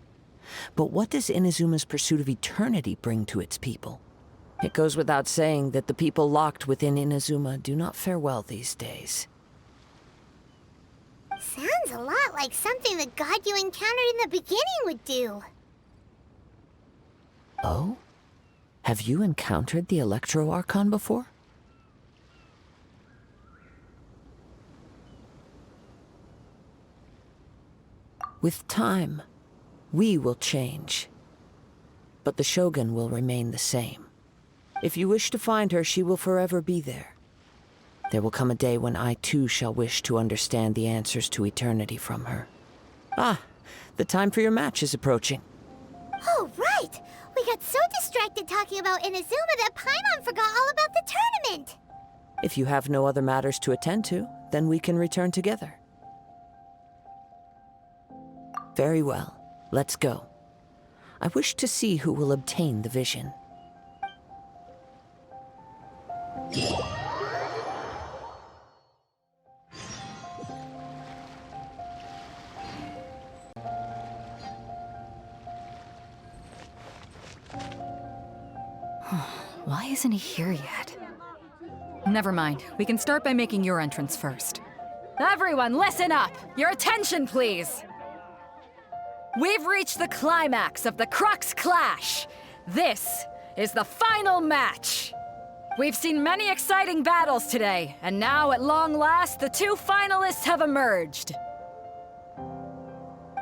Speaker 4: But what does Inazuma's pursuit of eternity bring to its people? It goes without saying that the people locked within Inazuma do not fare well these days.
Speaker 1: Sounds a lot like something the god you encountered in the beginning would do.
Speaker 4: Oh? Have you encountered the Electro-Archon before? With time, we will change. But the Shogun will remain the same. If you wish to find her, she will forever be there. There will come a day when I too shall wish to understand the answers to eternity from her. Ah, the time for your match is approaching.
Speaker 1: Oh, right! We got so distracted talking about Inazuma that Paimon forgot all about the tournament!
Speaker 4: If you have no other matters to attend to, then we can return together. Very well. Let's go. I wish to see who will obtain the vision.
Speaker 3: Why isn't he here yet? Never mind. We can start by making your entrance first. Everyone, listen up! Your attention, please! We've reached the climax of the Crux Clash! This is the final match! We've seen many exciting battles today, and now, at long last, the 2 finalists have emerged.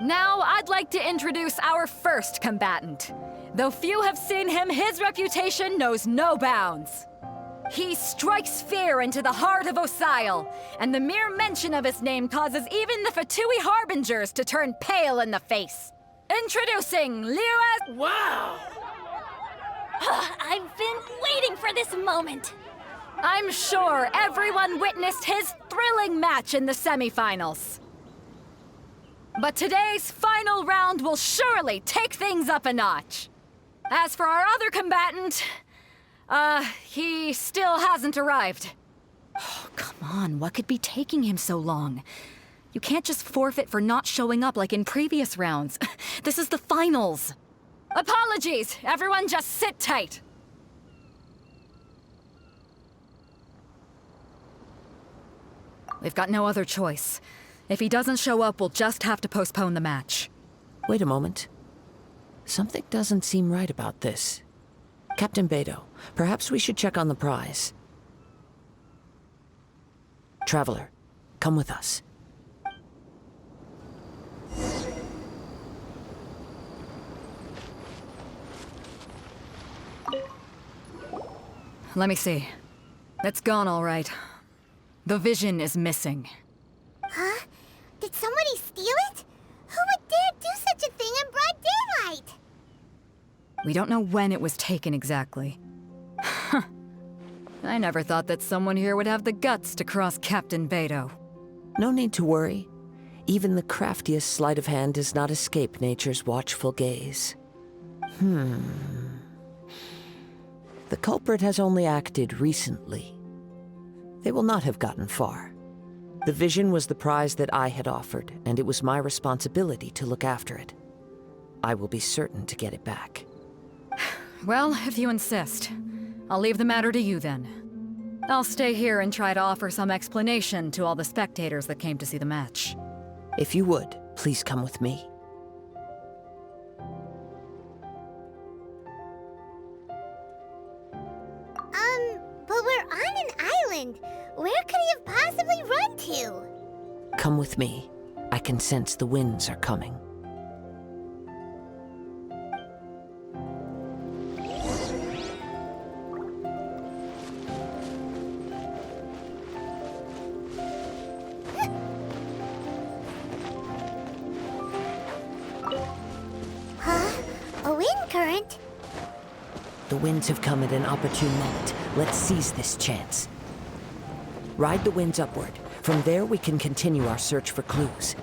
Speaker 3: Now, I'd like to introduce our first combatant. Though few have seen him, his reputation knows no bounds. He strikes fear into the heart of Osile, and the mere mention of his name causes even the Fatui Harbingers to turn pale in the face. Introducing Liyue.
Speaker 8: Wow!
Speaker 10: I've been waiting for this moment.
Speaker 3: I'm sure everyone witnessed his thrilling match in the semifinals. But today's final round will surely take things up a notch. As for our other combatant, he still hasn't arrived. Come on, what could be taking him so long? You can't just forfeit for not showing up like in previous rounds. This is the finals. Apologies! Everyone just sit tight! We've got no other choice. If he doesn't show up, we'll just have to postpone the match.
Speaker 4: Wait a moment. Something doesn't seem right about this. Captain Beto, perhaps we should check on the prize. Traveler, come with us.
Speaker 3: Let me see. It's gone all right. The vision is missing.
Speaker 1: Huh? Did somebody steal it? Who would dare do such a thing in broad daylight?
Speaker 3: We don't know when it was taken exactly. I never thought that someone here would have the guts to cross Captain Beto.
Speaker 4: No need to worry. Even the craftiest sleight of hand does not escape nature's watchful gaze. The culprit has only acted recently. They will not have gotten far. The vision was the prize that I had offered, and it was my responsibility to look after it. I will be certain to get it back.
Speaker 3: Well, if you insist. I'll leave the matter to you then. I'll stay here and try to offer some explanation to all the spectators that came to see the match.
Speaker 4: If you would, please come with me.
Speaker 1: But we're on an island. Where could he have possibly run to?
Speaker 4: Come with me. I can sense the winds are coming.
Speaker 1: Huh? A wind current?
Speaker 4: The winds have come at an opportune moment. Let's seize this chance. Ride the winds upward. From there, we can continue our search for clues.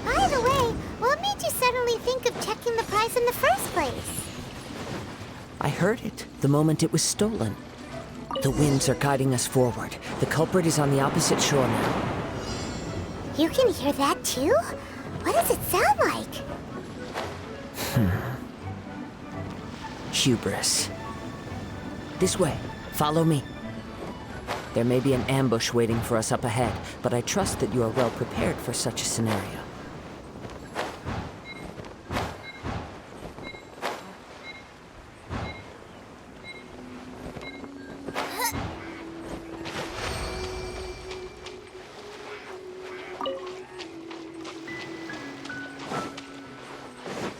Speaker 1: By the way, what made you suddenly think of checking the prize in the first place?
Speaker 4: I heard it the moment it was stolen. The winds are guiding us forward. The culprit is on the opposite shore now.
Speaker 1: You can hear that too? What does it sound like?
Speaker 4: Hubris. This way. Follow me. There may be an ambush waiting for us up ahead, but I trust that you are well prepared for such a scenario.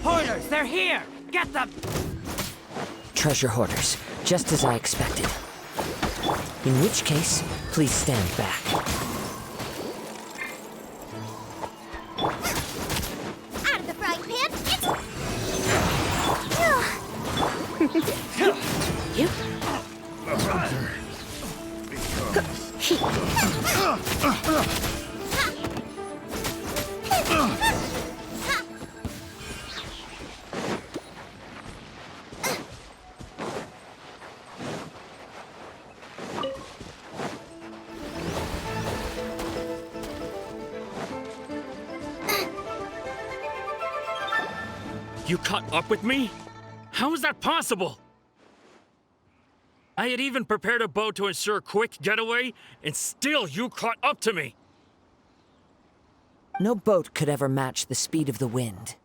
Speaker 11: Hoarders, they're here! Get them!
Speaker 4: Treasure hoarders, just as I expected. In which case, please stand back.
Speaker 1: Out of the frying pan,
Speaker 12: You caught up with me? How is that possible? I had even prepared a boat to ensure a quick getaway, and still you caught up to me!
Speaker 4: No boat could ever match the speed of the wind.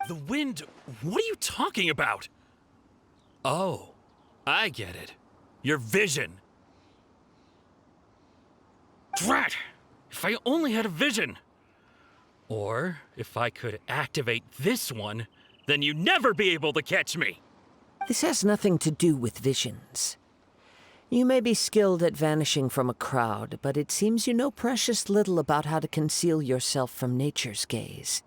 Speaker 12: The wind? What are you talking about? Oh, I get it. Your vision. Drat! If I only had a vision! Or, if I could activate this one, then you'd never be able to catch me!
Speaker 4: This has nothing to do with visions. You may be skilled at vanishing from a crowd, but it seems you know precious little about how to conceal yourself from nature's gaze.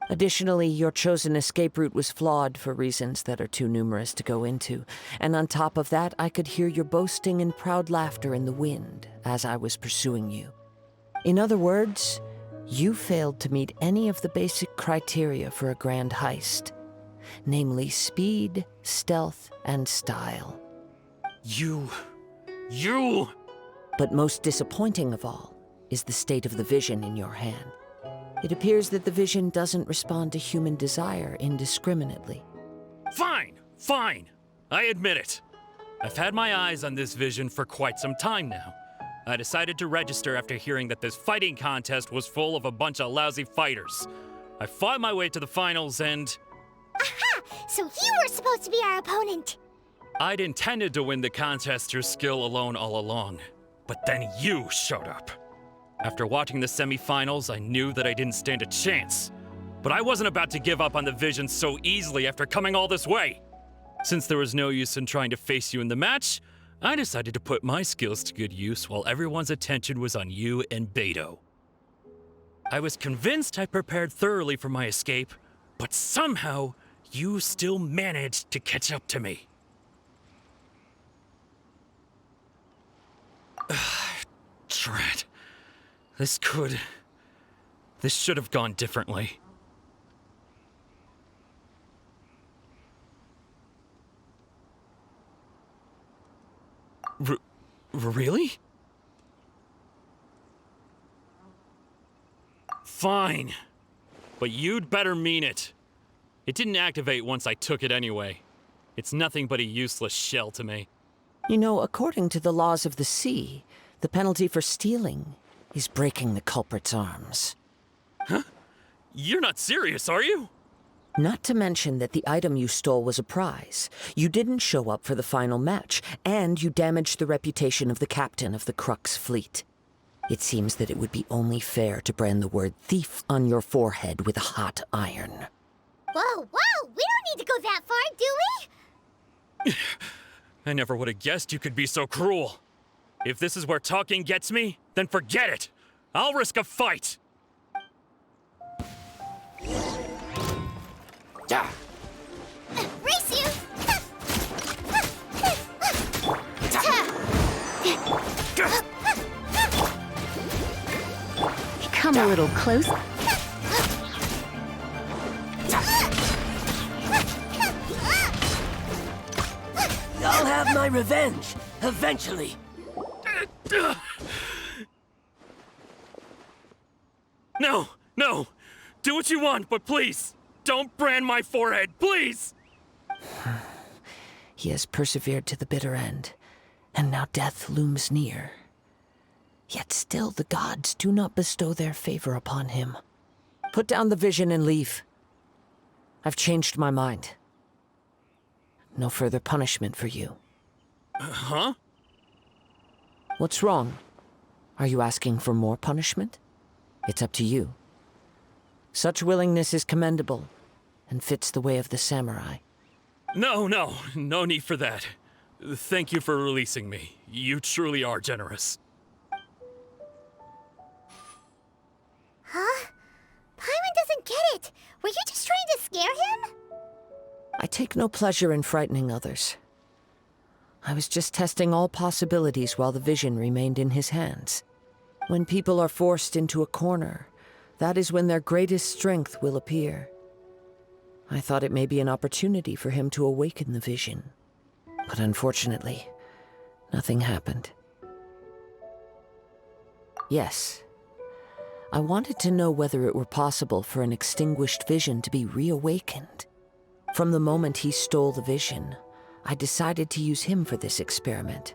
Speaker 4: Additionally, your chosen escape route was flawed for reasons that are too numerous to go into, and on top of that, I could hear your boasting and proud laughter in the wind as I was pursuing you. In other words, You failed to meet any of the basic criteria for a grand heist, namely speed, stealth, and style.
Speaker 12: You...
Speaker 4: But most disappointing of all is the state of the vision in your hand. It appears that the vision doesn't respond to human desire indiscriminately.
Speaker 12: Fine. I admit it. I've had my eyes on this vision for quite some time now. I decided to register after hearing that this fighting contest was full of a bunch of lousy fighters. I fought my way to the finals and...
Speaker 1: Aha! So you were supposed to be our opponent!
Speaker 12: I'd intended to win the contest through skill alone all along. But then you showed up. After watching the semifinals, I knew that I didn't stand a chance. But I wasn't about to give up on the vision so easily after coming all this way. Since there was no use in trying to face you in the match, I decided to put my skills to good use while everyone's attention was on you and Beto. I was convinced I prepared thoroughly for my escape, but somehow you still managed to catch up to me. Drat. This should have gone differently. Really? Fine. But you'd better mean it. It didn't activate once I took it anyway. It's nothing but a useless shell to me.
Speaker 4: You know, according to the laws of the sea, the penalty for stealing is breaking the culprit's arms.
Speaker 12: Huh? You're not serious, are you?
Speaker 4: Not to mention that the item you stole was a prize. You didn't show up for the final match, and you damaged the reputation of the captain of the Crux fleet. It seems that it would be only fair to brand the word thief on your forehead with a hot iron.
Speaker 1: Whoa! We don't need to go that far, do we?
Speaker 12: I never would have guessed you could be so cruel. If this is where talking gets me, then forget it. I'll risk a fight.
Speaker 8: Yeah.
Speaker 1: Race you!
Speaker 2: Come a little close.
Speaker 11: I'll have my revenge, eventually.
Speaker 12: No. Do what you want, but please, don't brand my forehead, please!
Speaker 4: He has persevered to the bitter end, and now death looms near. Yet still the gods do not bestow their favor upon him. Put down the vision and leave. I've changed my mind. No further punishment for you.
Speaker 12: Huh?
Speaker 4: What's wrong? Are you asking for more punishment? It's up to you. Such willingness is commendable, and fits the way of the samurai.
Speaker 12: No need for that. Thank you for releasing me. You truly are generous.
Speaker 1: Huh? Paimon doesn't get it. Were you just trying to scare him?
Speaker 4: I take no pleasure in frightening others. I was just testing all possibilities while the vision remained in his hands. When people are forced into a corner, that is when their greatest strength will appear. I thought it may be an opportunity for him to awaken the vision. But unfortunately, nothing happened. Yes, I wanted to know whether it were possible for an extinguished vision to be reawakened. From the moment he stole the vision, I decided to use him for this experiment.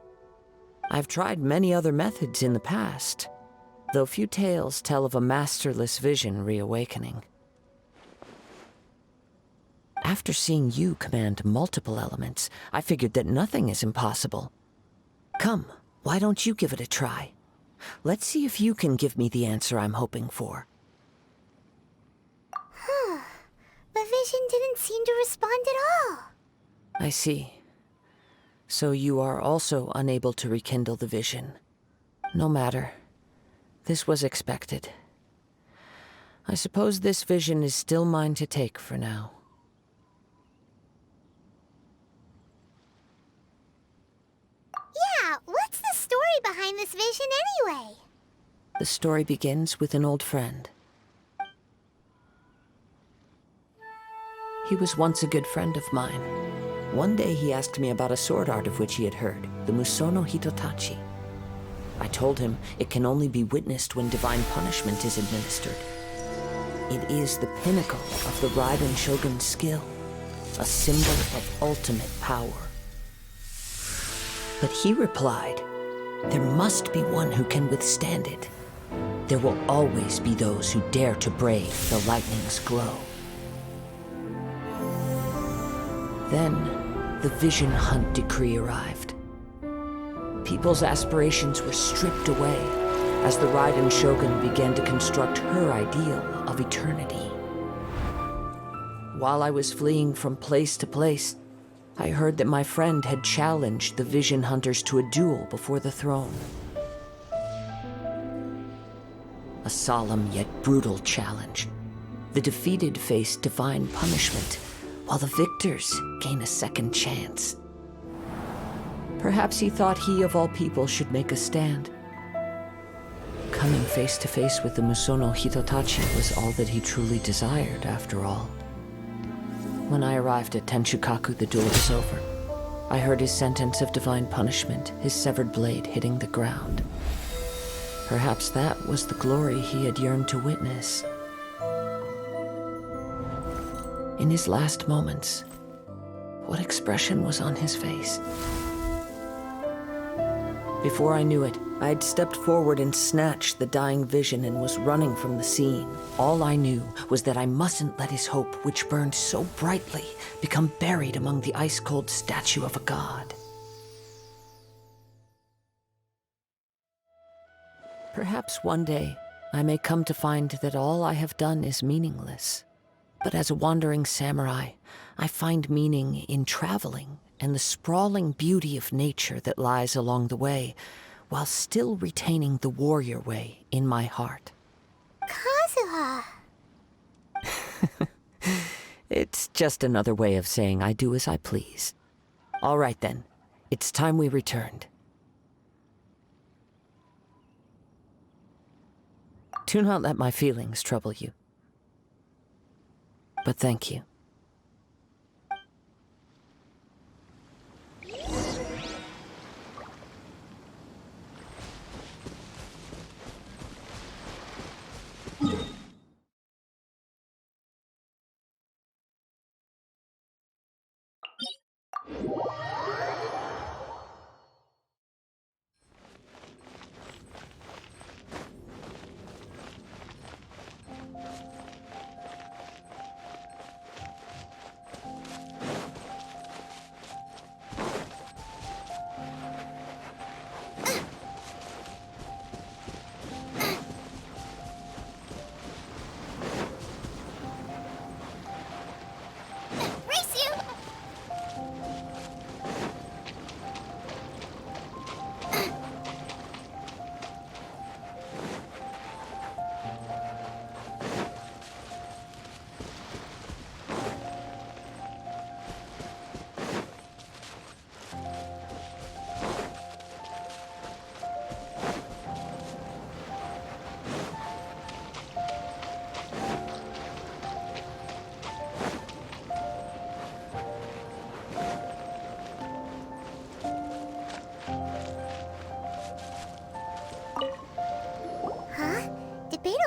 Speaker 4: I've tried many other methods in the past, though few tales tell of a masterless vision reawakening. After seeing you command multiple elements, I figured that nothing is impossible. Come, why don't you give it a try? Let's see if you can give me the answer I'm hoping for.
Speaker 1: The vision didn't seem to respond at all.
Speaker 4: I see. So you are also unable to rekindle the vision. No matter. This was expected. I suppose this vision is still mine to take for now.
Speaker 1: Yeah, what's the story behind this vision anyway?
Speaker 4: The story begins with an old friend, He was once a good friend of mine. One day he asked me about a sword art of which he had heard, the Musono Hitotachi. I told him it can only be witnessed when divine punishment is administered. It is the pinnacle of the Raiden Shogun's skill, a symbol of ultimate power. But he replied, there must be one who can withstand it. There will always be those who dare to brave the lightning's glow. Then, the Vision Hunt decree arrived. People's aspirations were stripped away as the Raiden Shogun began to construct her ideal of eternity. While I was fleeing from place to place, I heard that my friend had challenged the Vision Hunters to a duel before the throne. A solemn yet brutal challenge. The defeated face divine punishment, while the victors gain a second chance. Perhaps he thought he of all people should make a stand. Coming face to face with the Musono Hitotachi was all that he truly desired, after all. When I arrived at Tenshukaku, the duel was over. I heard his sentence of divine punishment, his severed blade hitting the ground. Perhaps that was the glory he had yearned to witness. In his last moments, what expression was on his face? Before I knew it, I had stepped forward and snatched the dying vision and was running from the scene. All I knew was that I mustn't let his hope, which burned so brightly, become buried among the ice-cold statue of a god. Perhaps one day, I may come to find that all I have done is meaningless. But as a wandering samurai, I find meaning in traveling and the sprawling beauty of nature that lies along the way, while still retaining the warrior way in my heart.
Speaker 1: Kazuha!
Speaker 4: It's just another way of saying I do as I please. All right then, it's time we returned. Do not let my feelings trouble you. But thank you.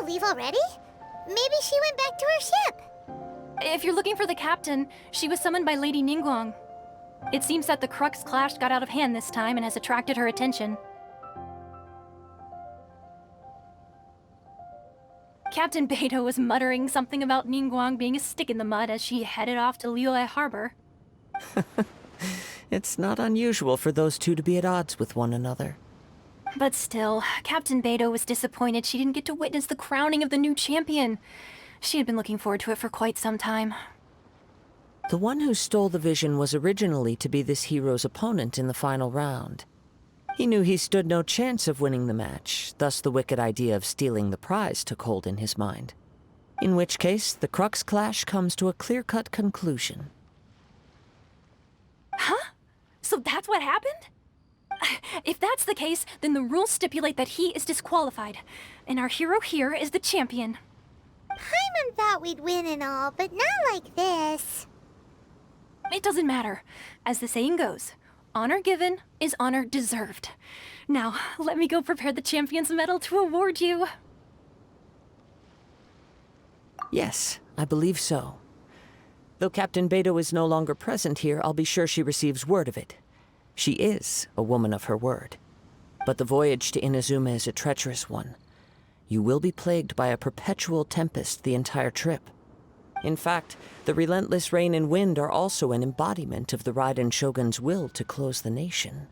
Speaker 1: Leave already? Maybe she went back to her ship.
Speaker 10: If you're looking for the captain, she was summoned by Lady Ningguang. It seems that the Crux Clash got out of hand this time and has attracted her attention. Captain Beidou was muttering something about Ningguang being a stick in the mud as she headed off to Liyue Harbor.
Speaker 4: It's not unusual for those two to be at odds with one another.
Speaker 10: But still, Captain Beidou was disappointed she didn't get to witness the crowning of the new champion. She had been looking forward to it for quite some time.
Speaker 4: The one who stole the vision was originally to be this hero's opponent in the final round. He knew he stood no chance of winning the match, thus the wicked idea of stealing the prize took hold in his mind. In which case, the Crux Clash comes to a clear-cut conclusion.
Speaker 10: Huh? So that's what happened? If that's the case, then the rules stipulate that he is disqualified, and our hero here is the champion.
Speaker 1: Paimon thought we'd win and all, but not like this.
Speaker 10: It doesn't matter. As the saying goes, honor given is honor deserved. Now, let me go prepare the champion's medal to award you.
Speaker 4: Yes, I believe so. Though Captain Beto is no longer present here, I'll be sure she receives word of it. She is a woman of her word. But the voyage to Inazuma is a treacherous one. You will be plagued by a perpetual tempest the entire trip. In fact, the relentless rain and wind are also an embodiment of the Raiden Shogun's will to close the nation.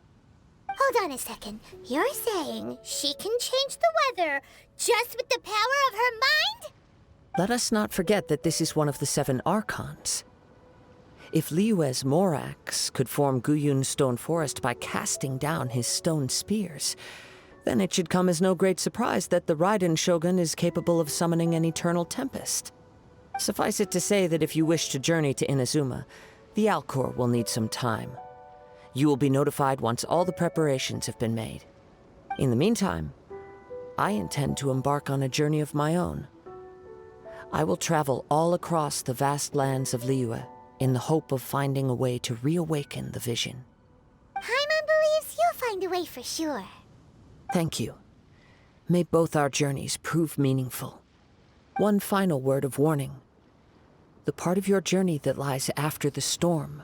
Speaker 1: Hold on a second. You're saying she can change the weather just with the power of her mind?
Speaker 4: Let us not forget that this is one of the 7 Archons. If Liyue's Morax could form Guyun's stone forest by casting down his stone spears, then it should come as no great surprise that the Raiden Shogun is capable of summoning an eternal tempest. Suffice it to say that if you wish to journey to Inazuma, the Alcor will need some time. You will be notified once all the preparations have been made. In the meantime, I intend to embark on a journey of my own. I will travel all across the vast lands of Liyue in the hope of finding a way to reawaken the vision.
Speaker 1: Paimon believes you'll find a way for sure.
Speaker 4: Thank you. May both our journeys prove meaningful. One final word of warning. The part of your journey that lies after the storm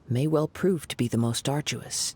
Speaker 4: may well prove to be the most arduous.